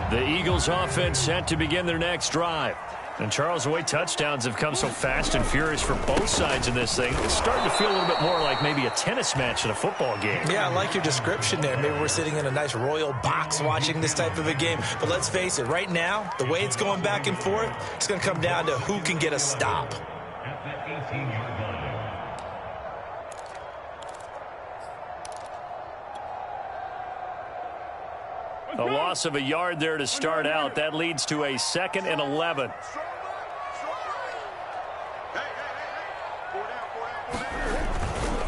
The Eagles offense set to begin their next drive. And Charles, the way touchdowns have come so fast and furious for both sides in this thing, it's starting to feel a little bit more like maybe a tennis match in a football game. Yeah, I like your description there. Maybe we're sitting in a nice royal box watching this type of a game. But let's face it, right now, the way it's going back and forth, it's going to come down to who can get a stop. A loss of a yard there to start out. That leads to a 2nd and 11.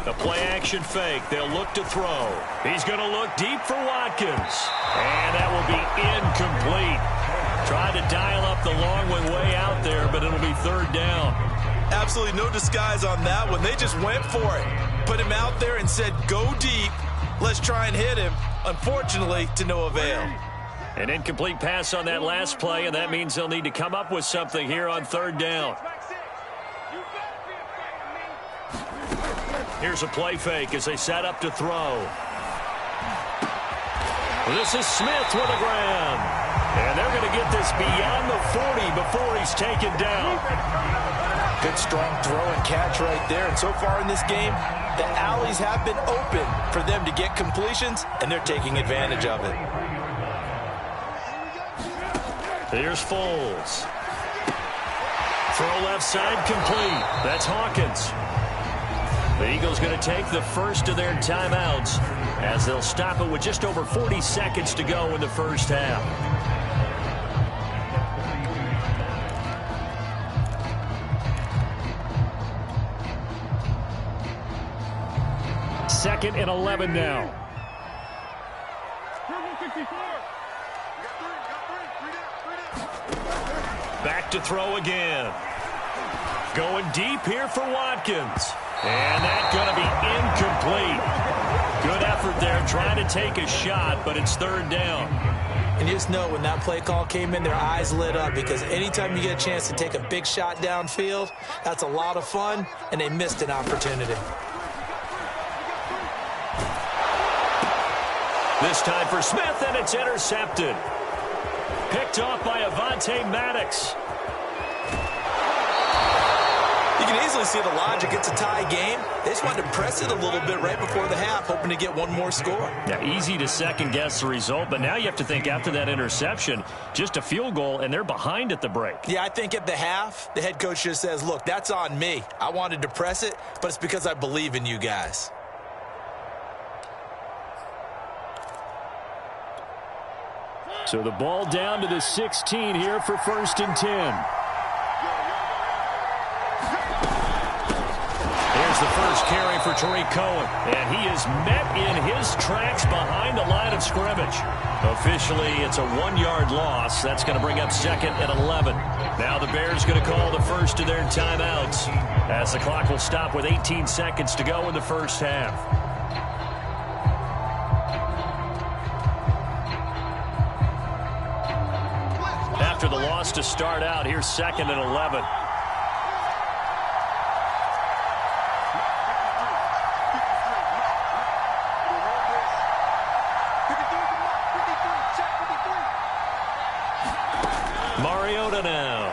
A play-action fake. They'll look to throw. He's going to look deep for Watkins. And that will be incomplete. Tried to dial up the long one way out there, but it'll be 3rd down. Absolutely no disguise on that one. They just went for it. Put him out there and said, go deep. Let's try and hit him. Unfortunately, to no avail. An incomplete pass on that last play, and that means they'll need to come up with something here on 3rd down. Here's a play fake as they set up to throw. This is Smith with a grab. And they're going to get this beyond the 40 before he's taken down. Good strong throw and catch right there. And so far in this game, the alleys have been open for them to get completions, and they're taking advantage of it. Here's Foles. Throw left side complete. That's Hawkins. The Eagles going to take the first of their timeouts as they'll stop it with just over 40 seconds to go in the first half. Second and 11 now. Back to throw again. Going deep here for Watkins. And that's going to be incomplete. Good effort there trying to take a shot, but it's 3rd down. And you just know when that play call came in, their eyes lit up because anytime you get a chance to take a big shot downfield, that's a lot of fun, and they missed an opportunity. This time for Smith, and it's intercepted. Picked off by Avonte Maddox. You can easily see the logic. It's a tie game. They just wanted to press it a little bit right before the half, hoping to get one more score. Yeah, easy to second-guess the result, but now you have to think after that interception, just a field goal, and they're behind at the break. Yeah, I think at the half, the head coach just says, look, that's on me. I wanted to press it, but it's because I believe in you guys. So the ball down to the 16 here for 1st and 10. Here's the first carry for Tariq Cohen, and he is met in his tracks behind the line of scrimmage. Officially, it's a 1-yard loss. That's going to bring up 2nd and 11. Now the Bears going to call the first of their timeouts as the clock will stop with 18 seconds to go in the first half. After the loss to start out, here's 2nd and 11. Mariota now.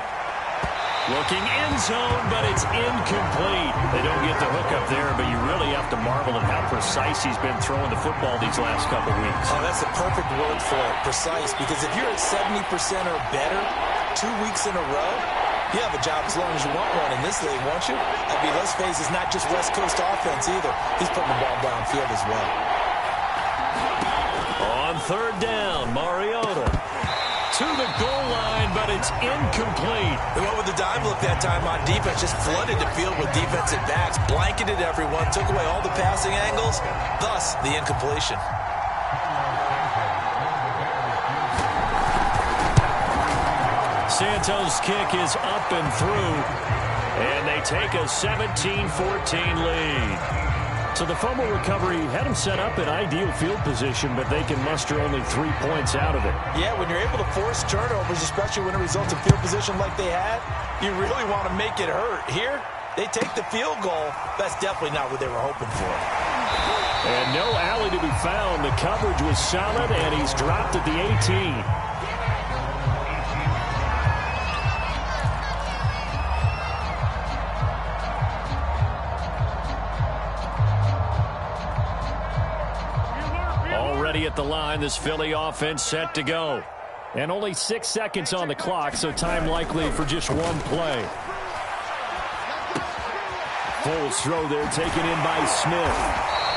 Looking end zone, but it's incomplete. They don't get the hook up there, but you really have to marvel at how precise he's been throwing the football these last couple weeks. Oh, that's a perfect word for it, precise, because if you're at 70% or better 2 weeks in a row, you have a job as long as you want one in this league, won't you? I mean, let's face it, it's not just West Coast offense either. He's putting the ball downfield as well. On 3rd down, Mariota to the goal line, but it's incomplete. They went with the dive look that time on defense, just flooded the field with defensive backs, blanketed everyone, took away all the passing angles, thus the incompletion. Santos' kick is up and through, and they take a 17-14 lead. So the fumble recovery had them set up in ideal field position, but they can muster only 3 points out of it. Yeah, when you're able to force turnovers, especially when it results in field position like they had, you really want to make it hurt. Here, they take the field goal. That's definitely not what they were hoping for. And no alley to be found. The coverage was solid, and he's dropped at the 18. the line. This Philly offense set to go. And only 6 seconds on the clock, so time likely for just one play. Foles throw there, taken in by Smith.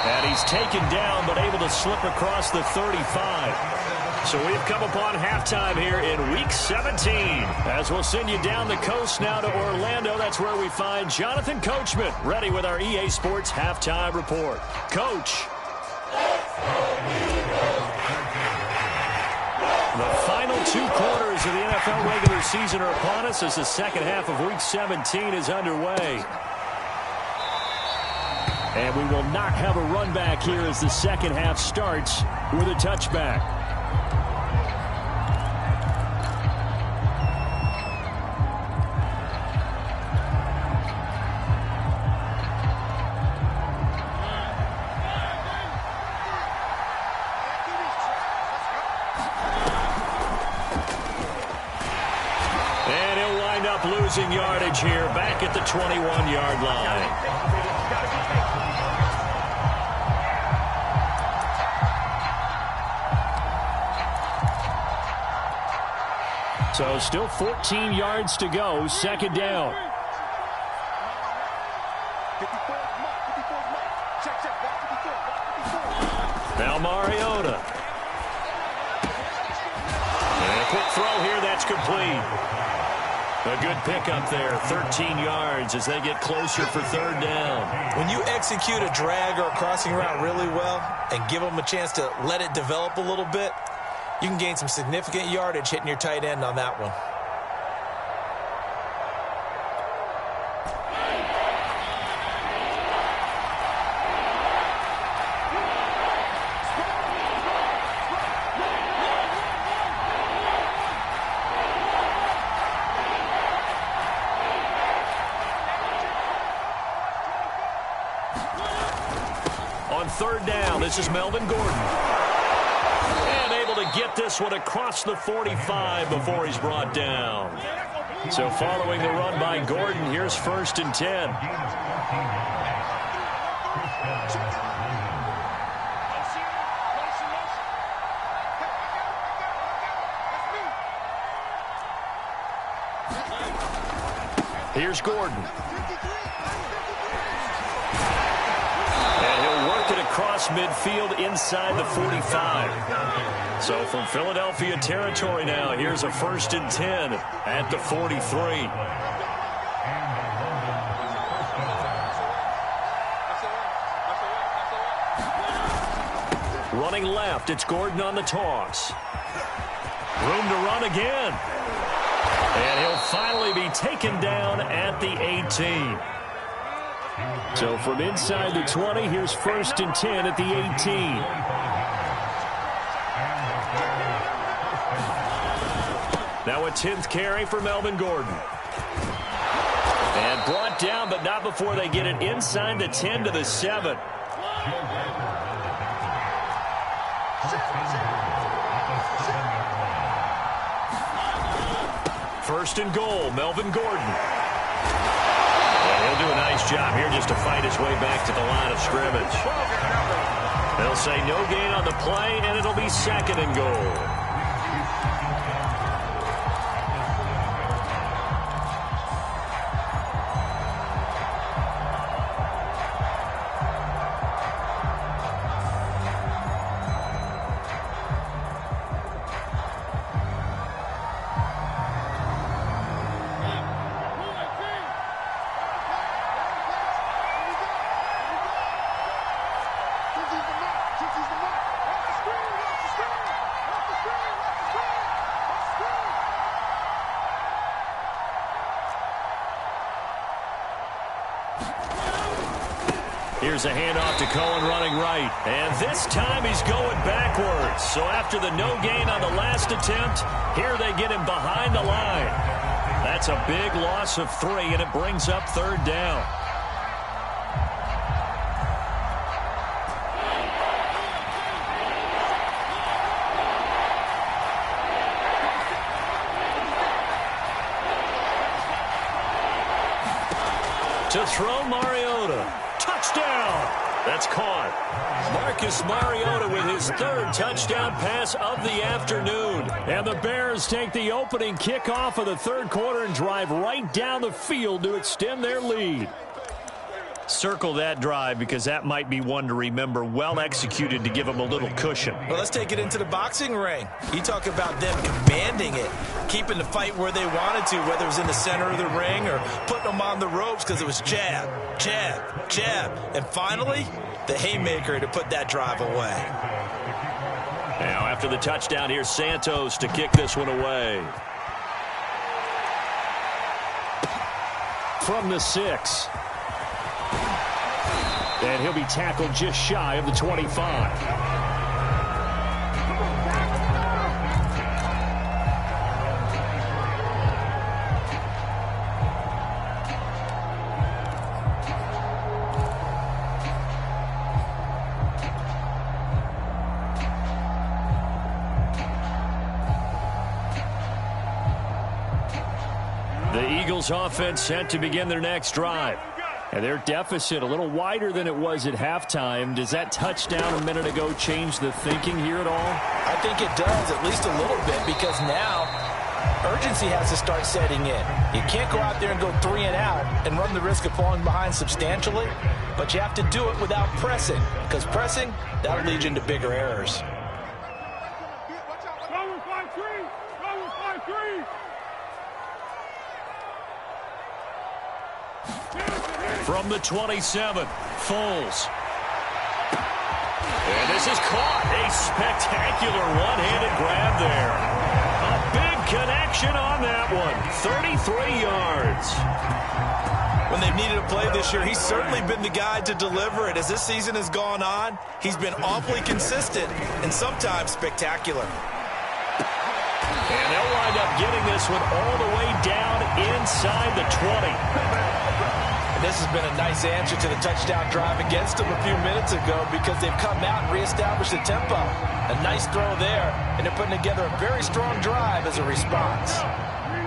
And he's taken down, but able to slip across the 35. So we've come upon halftime here in Week 17. As we'll send you down the coast now to Orlando, that's where we find Jonathan Coachman, ready with our EA Sports Halftime Report. Coach. The final 2 quarters of the NFL regular season are upon us as the second half of Week 17 is underway. And we will not have a run back here as the second half starts with a touchback. And he'll wind up losing yardage here back at the 21-yard line. So still 14 yards to go, second down. Now Mariota. And a quick throw here, that's complete. A good pickup there, 13 yards as they get closer for third down. When you execute a drag or a crossing route really well and give them a chance to let it develop a little bit, you can gain some significant yardage hitting your tight end on that one. On third down, this is Melvin Gordon. Get this one across the 45 before he's brought down. So following the run by Gordon, here's 1st and 10. Here's Gordon. And he'll work it across midfield inside the 45. So from Philadelphia territory now, here's a 1st and 10 at the 43. Running left, it's Gordon on the toss. Room to run again. And he'll finally be taken down at the 18. So from inside the 20, here's 1st and 10 at the 18. Now a 10th carry for Melvin Gordon. And brought down, but not before they get it inside the 10 to the 7. First and goal, Melvin Gordon. And he'll do a nice job here just to fight his way back to the line of scrimmage. They'll say no gain on the play, and it'll be 2nd and goal. Here's a handoff to Cohen running right. And this time he's going backwards. So after the no gain on the last attempt, here they get him behind the line. That's a big loss of 3, and it brings up third down. To throw, Mariota. Touchdown! That's caught. Marcus Mariota with his third touchdown pass of the afternoon. And the Bears take the opening kickoff of the third quarter and drive right down the field to extend their lead. Circle that drive because that might be one to remember. Well executed to give them a little cushion. Well, let's take it into the boxing ring. You talk about them commanding it, keeping the fight where they wanted to, whether it was in the center of the ring or putting them on the ropes because it was jab, jab, jab. And finally, the haymaker to put that drive away. Now, after the touchdown, here's Santos to kick this one away. From the 6. And he'll be tackled just shy of the 25. The Eagles offense set to begin their next drive. And their deficit a little wider than it was at halftime. Does that touchdown a minute ago change the thinking here at all? I think it does, at least a little bit, because now urgency has to start setting in. You can't go out there and go 3 and out and run the risk of falling behind substantially, but you have to do it without pressing, because pressing, that'll lead you into bigger errors. From the 27, Foles. And this is caught. A spectacular one-handed grab there. A big connection on that one. 33 yards. When they've needed a play this year, he's certainly been the guy to deliver it. As this season has gone on, he's been awfully consistent and sometimes spectacular. And they'll wind up getting this one all the way down inside the 20. This has been a nice answer to the touchdown drive against them a few minutes ago because they've come out and reestablished the tempo. A nice throw there, and they're putting together a very strong drive as a response.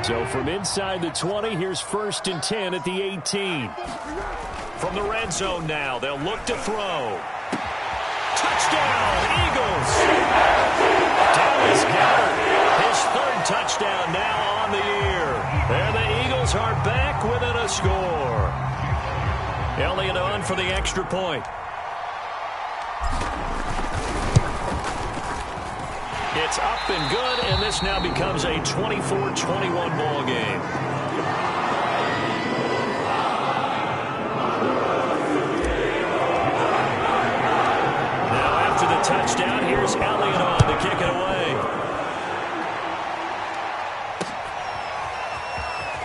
So from inside the 20, here's 1st and 10 at the 18. From the red zone now, they'll look to throw. Touchdown, Eagles! Dallas Goedert, his 3rd touchdown now on the year. And the Eagles are back within a score. Elliott on for the extra point. It's up and good, and this now becomes a 24-21 ball game. Now after the touchdown, here's Elliott on to kick it away.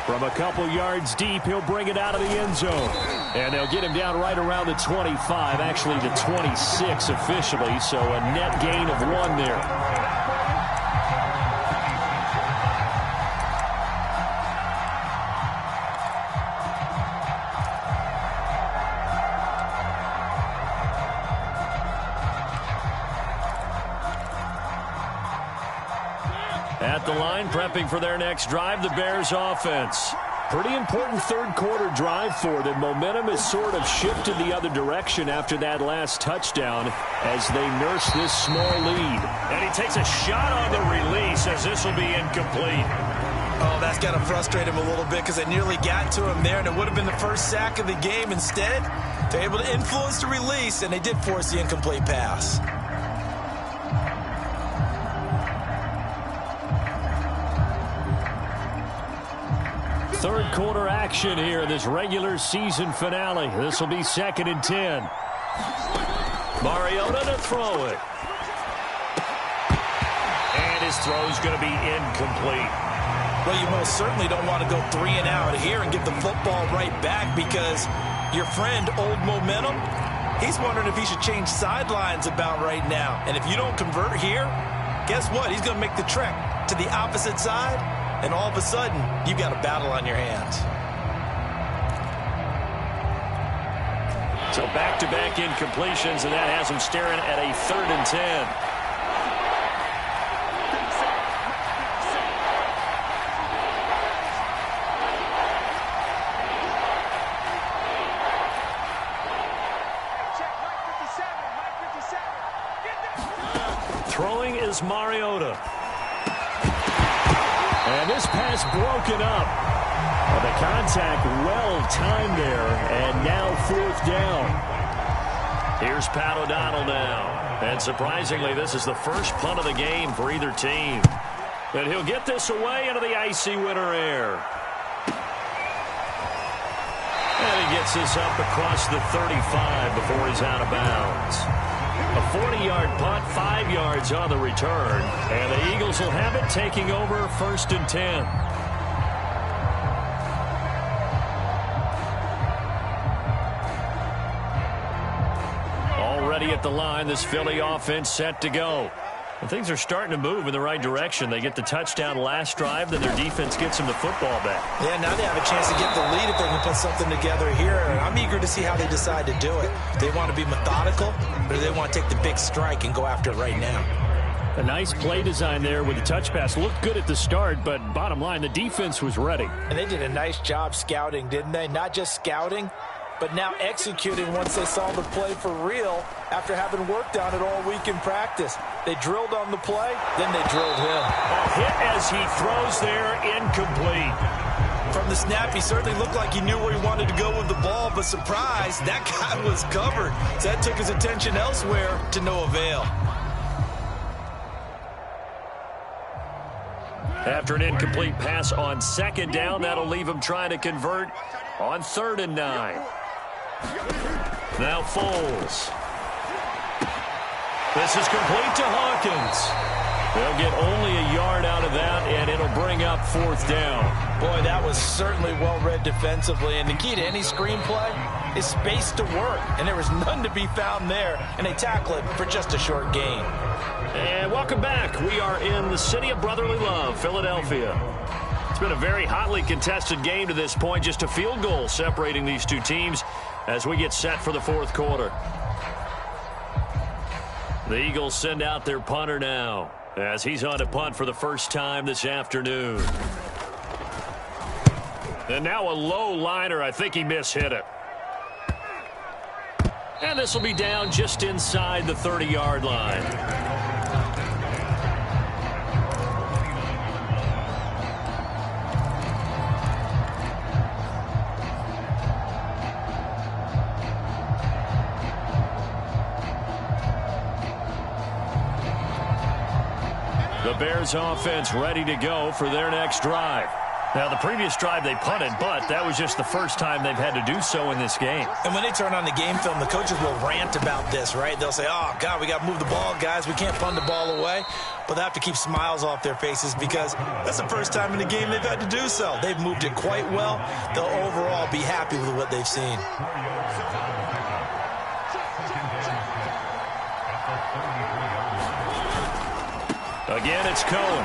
From a couple yards deep, he'll bring it out of the end zone. And they'll get him down right around the 25, actually the 26 officially, so a net gain of 1 there. At the line, prepping for their next drive, the Bears offense. Pretty important third quarter drive for them. Momentum has sort of shifted the other direction after that last touchdown as they nurse this small lead. And he takes a shot on the release as this will be incomplete. Oh, that's got to frustrate him a little bit because they nearly got to him there, and it would have been the first sack of the game. Instead, they're able to influence the release, and they did force the incomplete pass. Third quarter action here in this regular season finale. This will be 2nd and 10. Mariota to throw it. And his throw's going to be incomplete. Well, you most certainly don't want to go 3 and out here and give the football right back because your friend, Old Momentum, he's wondering if he should change sidelines about right now. And if you don't convert here, guess what? He's going to make the trek to the opposite side. And all of a sudden, you've got a battle on your hands. So back-to-back incompletions, and that has him staring at a 3rd and 10. is Mariota. And this pass broken up. Well, the contact well-timed there, and now 4th down. Here's Pat O'Donnell now. And surprisingly, this is the first punt of the game for either team. And he'll get this away into the icy winter air. And he gets this up across the 35 before he's out of bounds. A 40-yard punt, 5 yards on the return. And the Eagles will have it, taking over 1st and 10. Already at the line, this Philly offense set to go. And things are starting to move in the right direction. They get the touchdown last drive, then their defense gets them the football back. Yeah, now they have a chance to get the lead if they can put something together here. And I'm eager to see how they decide to do it. They want to be methodical, or do they want to take the big strike and go after it right now? A nice play design there with the touch pass. Looked good at the start, but bottom line, the defense was ready. And they did a nice job scouting, didn't they? Not just scouting, but now executing once they saw the play for real after having worked on it all week in practice. They drilled on the play, then they drilled him. A hit as he throws there, incomplete. From the snap, he certainly looked like he knew where he wanted to go with the ball, but surprise, that guy was covered. So that took his attention elsewhere to no avail. After an incomplete pass on 2nd down, that'll leave him trying to convert on 3rd and 9. Now Foles. This is complete to Hawkins. They'll get only a yard out of that, and it'll bring up 4th down. Boy, that was certainly well-read defensively, and the key to any screenplay is space to work, and there was none to be found there, and they tackle it for just a short gain. And welcome back. We are in the city of brotherly love, Philadelphia. It's been a very hotly contested game to this point, just a field goal separating these two teams as we get set for the 4th quarter. The Eagles send out their punter now as he's on to punt for the first time this afternoon. And now a low liner. I think he mishit it. And this will be down just inside the 30-yard line. The Bears offense ready to go for their next drive. Now, the previous drive they punted, but that was just the first time they've had to do so in this game. And when they turn on the game film, the coaches will rant about this, right? They'll say, oh, God, we got to move the ball, guys. We can't punt the ball away. But they have to keep smiles off their faces because that's the first time in the game they've had to do so. They've moved it quite well. They'll overall be happy with what they've seen. Again, it's Cohen.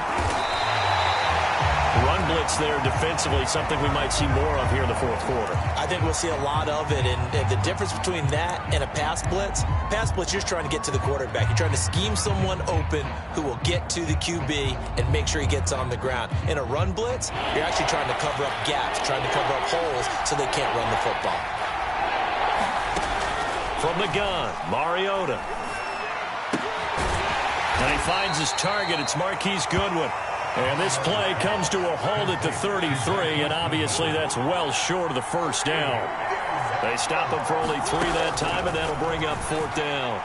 Run blitz there defensively, something we might see more of here in the 4th quarter. I think we'll see a lot of it, and the difference between that and a pass blitz, you're just trying to get to the quarterback. You're trying to scheme someone open who will get to the QB and make sure he gets on the ground. In a run blitz, you're actually trying to cover up gaps, trying to cover up holes so they can't run the football. From the gun, Mariota. And he finds his target. It's Marquise Goodwin. And this play comes to a halt at the 33, and obviously that's well short of the first down. They stop him for only 3 that time, and that'll bring up 4th down.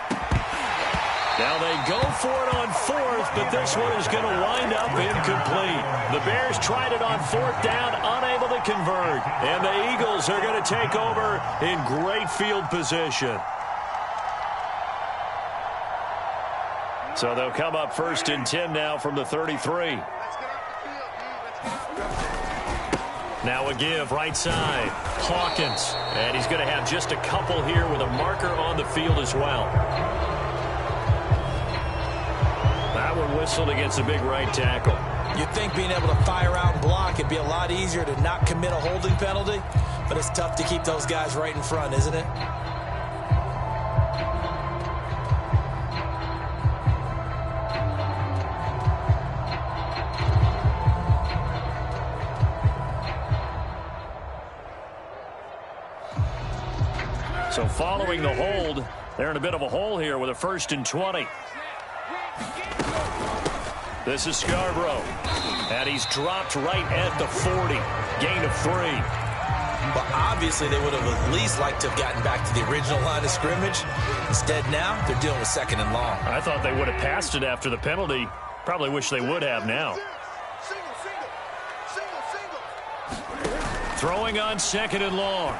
Now they go for it on 4th, but this one is going to wind up incomplete. The Bears tried it on 4th down, unable to convert. And the Eagles are going to take over in great field position. So they'll come up 1st and 10 now from the 33. Now a give right side. Hawkins. And he's going to have just a couple here with a marker on the field as well. That one whistled against a big right tackle. You'd think being able to fire out and block, it'd be a lot easier to not commit a holding penalty. But it's tough to keep those guys right in front, isn't it? So following the hold, they're in a bit of a hole here with a 1st and 20. This is Scarborough. And he's dropped right at the 40. Gain of 3. But obviously they would have at least liked to have gotten back to the original line of scrimmage. Instead now, they're dealing with 2nd and long. I thought they would have passed it after the penalty. Probably wish they would have now. Throwing on 2nd and long.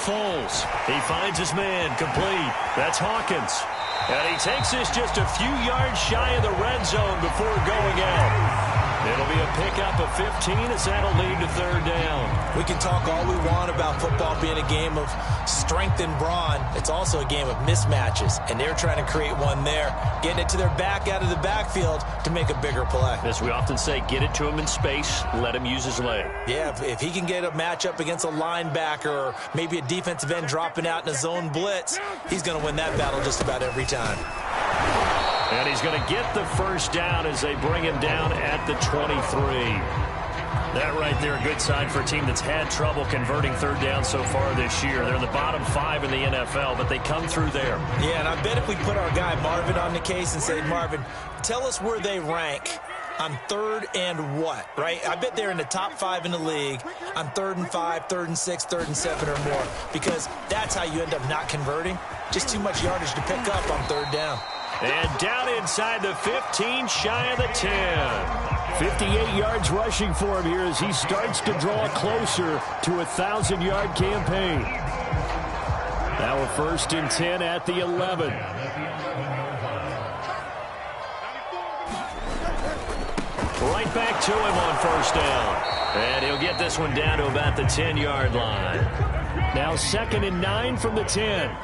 Foles. He finds his man. Complete. That's Hawkins. And he takes this just a few yards shy of the red zone before going out. It'll be a pickup of 15 as that'll lead to 3rd down. We can talk all we want about football being a game of strength and brawn. It's also a game of mismatches, and they're trying to create one there, getting it to their back out of the backfield to make a bigger play. As we often say, get it to him in space, let him use his leg. Yeah, if he can get a matchup against a linebacker or maybe a defensive end dropping out in a zone blitz, he's going to win that battle just about every time. And he's going to get the 1st down as they bring him down at the 23. That right there, a good sign for a team that's had trouble converting 3rd down so far this year. They're in the bottom 5 in the NFL, but they come through there. Yeah, and I bet if we put our guy Marvin on the case and say, Marvin, tell us where they rank on 3rd and what, right? I bet they're in the top 5 in the league on 3rd and 5, 3rd and 6, 3rd and 7 or more, because that's how you end up not converting. Just too much yardage to pick up on 3rd down. And down inside the 15, shy of the 10. 58 yards rushing for him here as he starts to draw closer to a 1,000-yard campaign. Now a 1st and 10 at the 11. Right back to him on 1st down. And he'll get this one down to about the 10-yard line. Now 2nd and 9 from the 10.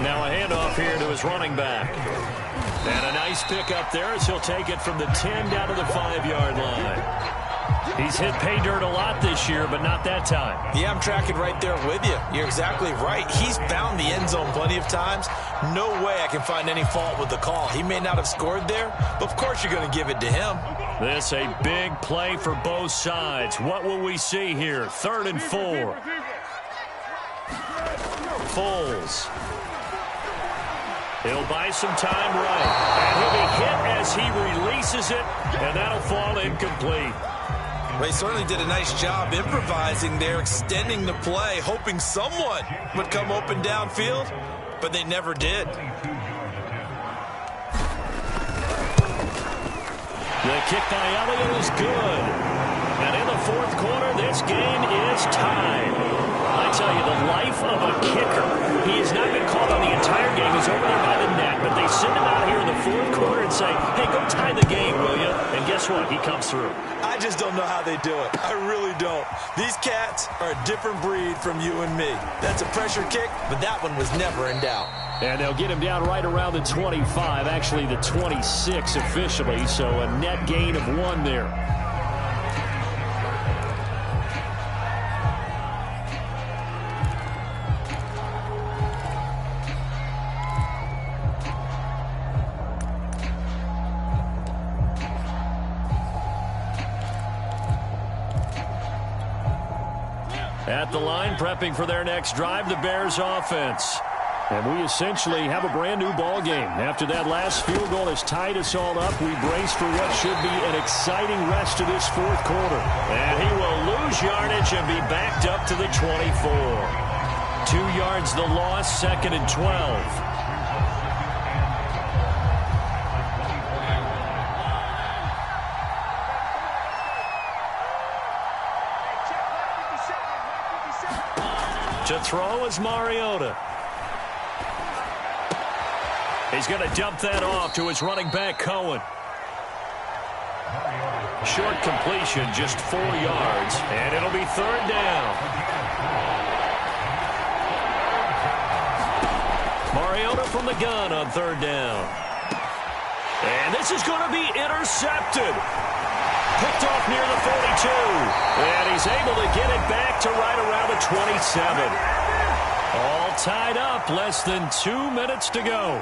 Now a handoff here to his running back. And a nice pick up there as he'll take it from the 10 down to the 5-yard line. He's hit pay dirt a lot this year, but not that time. Yeah, I'm tracking right there with you. You're exactly right. He's found the end zone plenty of times. No way I can find any fault with the call. He may not have scored there, but of course you're going to give it to him. This a big play for both sides. What will we see here? 3rd and 4. Foles. He'll buy some time right. And he'll be hit as he releases it, and that'll fall incomplete. They certainly did a nice job improvising there, extending the play, hoping someone would come open downfield, but they never did. The kick by Elliott is good. And in the 4th quarter, this game is tied. I tell you, the life of a kicker. He has not been called on the entire game. He's over there by the net, but they send him out here in the 4th quarter and say, hey, go tie the game, will you? And guess what? He comes through. I just don't know how they do it. I really don't. These cats are a different breed from you and me. That's a pressure kick, but that one was never in doubt. And they'll get him down right around the 25, actually the 26 officially, so a net gain of 1 there. At the line, prepping for their next drive, the Bears offense. And we essentially have a brand new ball game. After that last field goal has tied us all up, we brace for what should be an exciting rest of this 4th quarter. And he will lose yardage and be backed up to the 24. 2 yards the loss, 2nd and 12. To throw is Mariota. He's going to dump that off to his running back, Cohen. Short completion, just 4 yards, and it'll be 3rd down. Mariota from the gun on 3rd down. And this is going to be intercepted. Picked off near the 42. And he's able to get it back to right around the 27. All tied up, less than 2 minutes to go.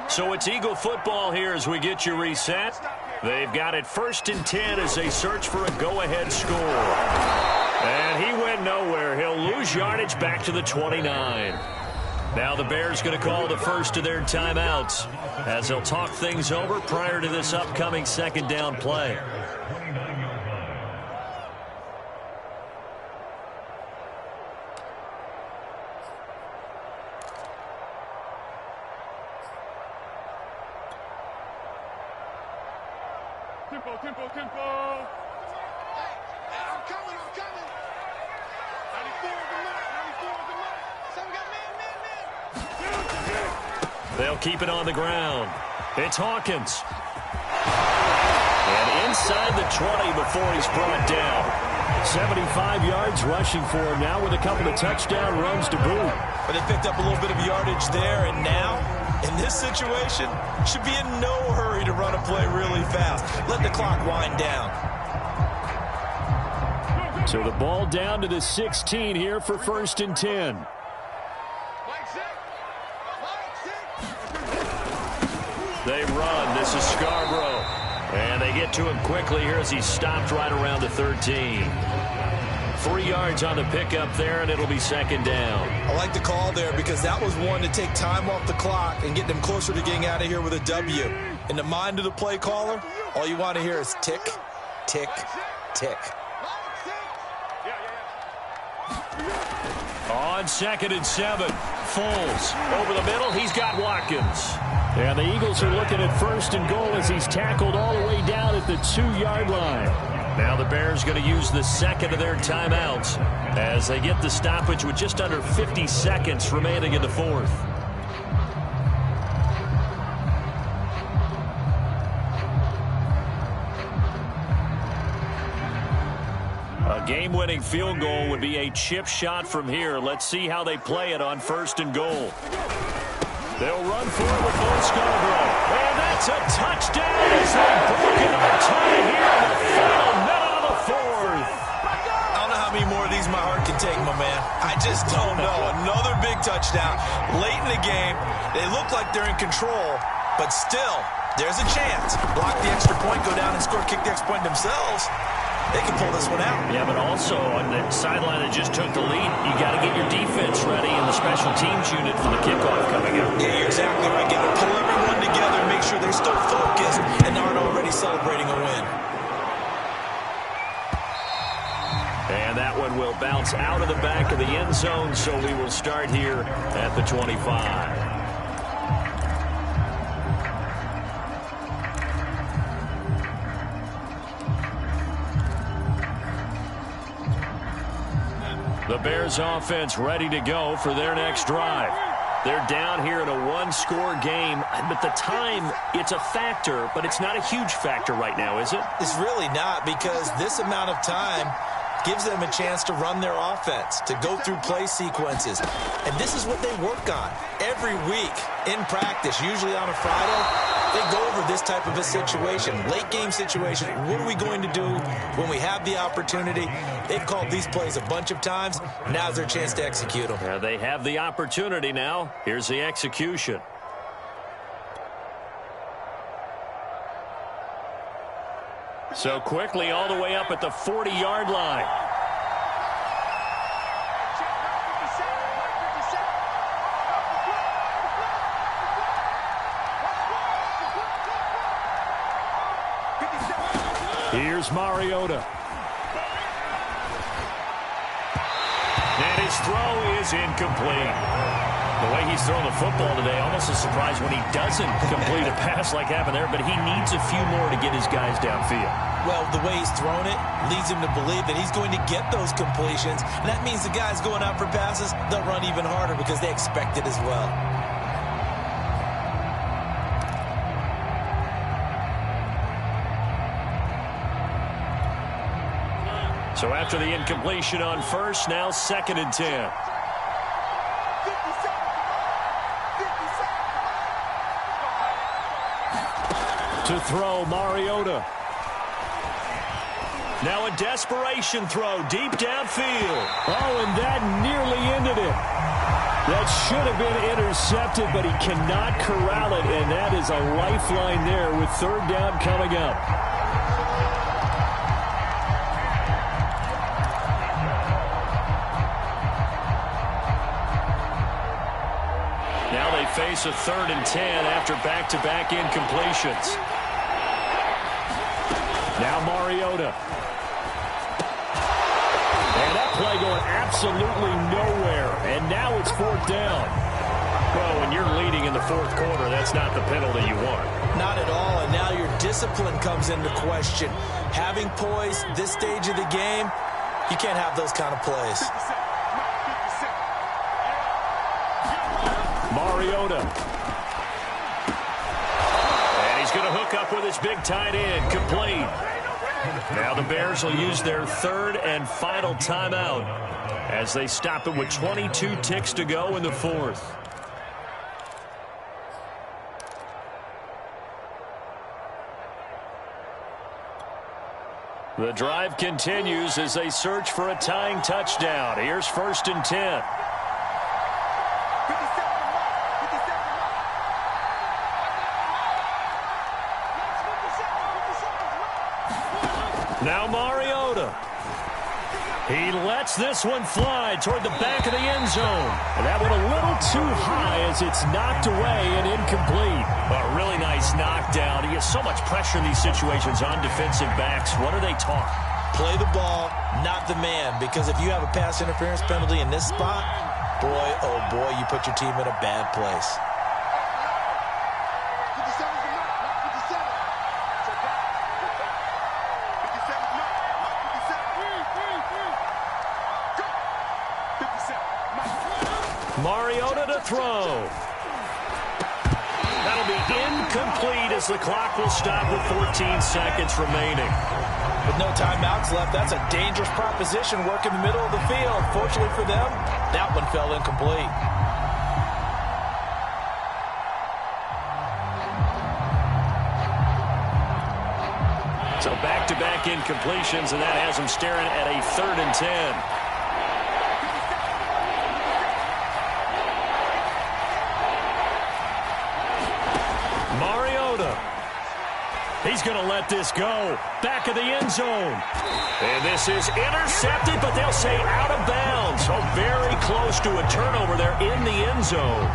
So it's Eagle football here as we get you reset. They've got it 1st and 10 as they search for a go-ahead score. And he went nowhere. He'll lose lose yardage back to the 29. Now the Bears going to call the first of their timeouts as they'll talk things over prior to this upcoming second down play. Tempo, tempo, tempo. Hey, I'm coming. 94 is the mark. Some got man. They'll keep it on the ground. It's Hawkins. And inside the 20 before he's brought down. 75 yards rushing for him now with a couple of touchdown runs to boot. But they picked up a little bit of yardage there, and now, in this situation, should be in no hurry to run a play really fast. Let the clock wind down. So the ball down to the 16 here for 1st and 10. They run. This is Scarborough. And they get to him quickly here as he's stopped right around the 13. 3 yards on the pickup there, and it'll be second down. I like the call there because that was one to take time off the clock and get them closer to getting out of here with a W. In the mind of the play caller, all you want to hear is tick, tick, tick. On 2nd and 7, Foles over the middle. He's got Watkins. And the Eagles are looking at 1st and goal as he's tackled all the way down at the 2-yard line. Now the Bears going to use the second of their timeouts as they get the stoppage with just under 50 seconds remaining in the 4th. A game-winning field goal would be a chip shot from here. Let's see how they play it on 1st and goal. They'll run for it with Bo Scarborough. And that's a touchdown as they've broken our tie here in the final minute of the 4th. I don't know how many more of these my heart can take, my man. I just don't know. Another big touchdown. Late in the game, they look like they're in control, but still, there's a chance. Block the extra point, go down and score, kick the extra point themselves. They can pull this one out. Yeah, but also on the sideline that just took the lead, you got to get your defense ready in the special teams unit for the kickoff coming up. Yeah, you're exactly right. Got to pull everyone together and make sure they're still focused and aren't already celebrating a win. And that one will bounce out of the back of the end zone, so we will start here at the 25. The Bears offense ready to go for their next drive. They're down here in a one-score game, but the time, it's a factor, but it's not a huge factor right now, is it? It's really not, because this amount of time gives them a chance to run their offense, to go through play sequences. And this is what they work on every week in practice, usually on a Friday. They go over this type of a situation, late game situation. What are we going to do when we have the opportunity? They've called these plays a bunch of times. Now's their chance to execute them. Yeah, they have the opportunity now. Here's the execution. So quickly all the way up at the 40-yard line. Here's Mariota. And his throw is incomplete. The way he's throwing the football today, almost a surprise when he doesn't complete a pass like happened there, but he needs a few more to get his guys downfield. Well, the way he's thrown it leads him to believe that he's going to get those completions. And that means the guys going out for passes, they'll run even harder because they expect it as well. So after the incompletion on first, now 2nd and 10. To throw, Mariota. Now a desperation throw deep downfield. Oh, and that nearly ended it. That should have been intercepted, but he cannot corral it, and that is a lifeline there with 3rd down coming up. face a 3rd and 10 after back-to-back incompletions. Now Mariota. And that play going absolutely nowhere. And now it's 4th down. Well, when you're leading in the 4th quarter, that's not the penalty you want. Not at all, and now your discipline comes into question. Having poise this stage of the game, you can't have those kind of plays. Mariota. And he's going to hook up with his big tight end, complete. Now the Bears will use their 3rd and final timeout as they stop it with 22 ticks to go in the 4th. The drive continues as they search for a tying touchdown. Here's 1st and 10. Now Mariota. He lets this one fly toward the back of the end zone. And that one a little too high as it's knocked away and incomplete. A really nice knockdown. He has so much pressure in these situations on defensive backs. What are they taught? Play the ball, not the man. Because if you have a pass interference penalty in this spot, boy, oh boy, you put your team in a bad place. Mariota to throw. That'll be incomplete as the clock will stop with 14 seconds remaining. With no timeouts left, that's a dangerous proposition. Work in the middle of the field. Fortunately for them, that one fell incomplete. So back-to-back incompletions, and that has them staring at a 3rd and 10. He's going to let this go. Back of the end zone. And this is intercepted, but they'll say out of bounds. So very close to a turnover there in the end zone.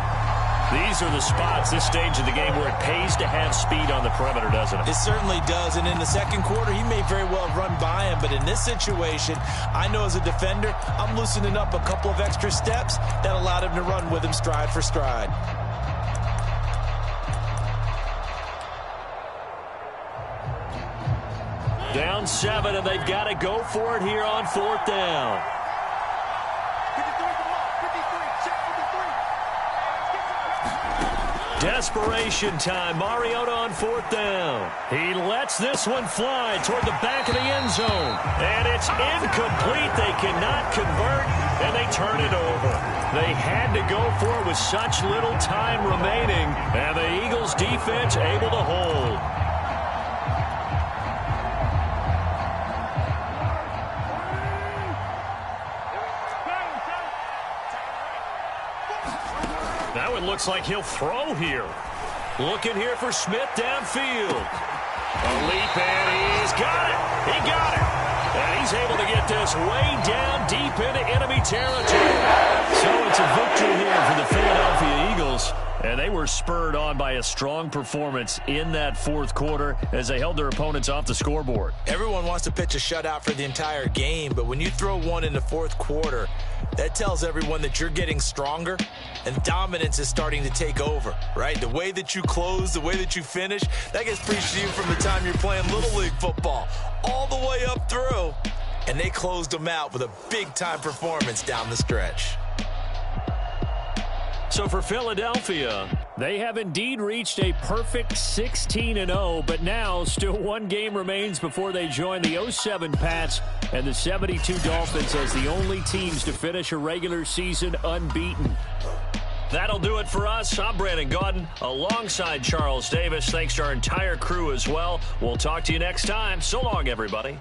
These are the spots, this stage of the game, where it pays to have speed on the perimeter, doesn't it? It certainly does. And in the 2nd quarter, he may very well run by him. But in this situation, I know as a defender, I'm loosening up a couple of extra steps that allowed him to run with him stride for stride. Down 7, and they've got to go for it here on 4th down. Desperation time. Mariota on 4th down. He lets this one fly toward the back of the end zone. And it's incomplete. They cannot convert, and they turn it over. They had to go for it with such little time remaining, and the Eagles defense able to hold. That one looks like he'll throw here. Looking here for Smith downfield. A leap, and he's got it. He got it. And he's able to get this way down deep into enemy territory. So it's a victory here for the Philadelphia Eagles. And they were spurred on by a strong performance in that 4th quarter as they held their opponents off the scoreboard. Everyone wants to pitch a shutout for the entire game, but when you throw one in the 4th quarter, that tells everyone that you're getting stronger and dominance is starting to take over, right? The way that you close, the way that you finish, that gets preached to you from the time you're playing Little League football all the way up through. And they closed them out with a big-time performance down the stretch. So for Philadelphia, they have indeed reached a perfect 16-0, but now still one game remains before they join the 07 Pats and the 72 Dolphins as the only teams to finish a regular season unbeaten. That'll do it for us. I'm Brandon Gaudin alongside Charles Davis. Thanks to our entire crew as well. We'll talk to you next time. So long, everybody.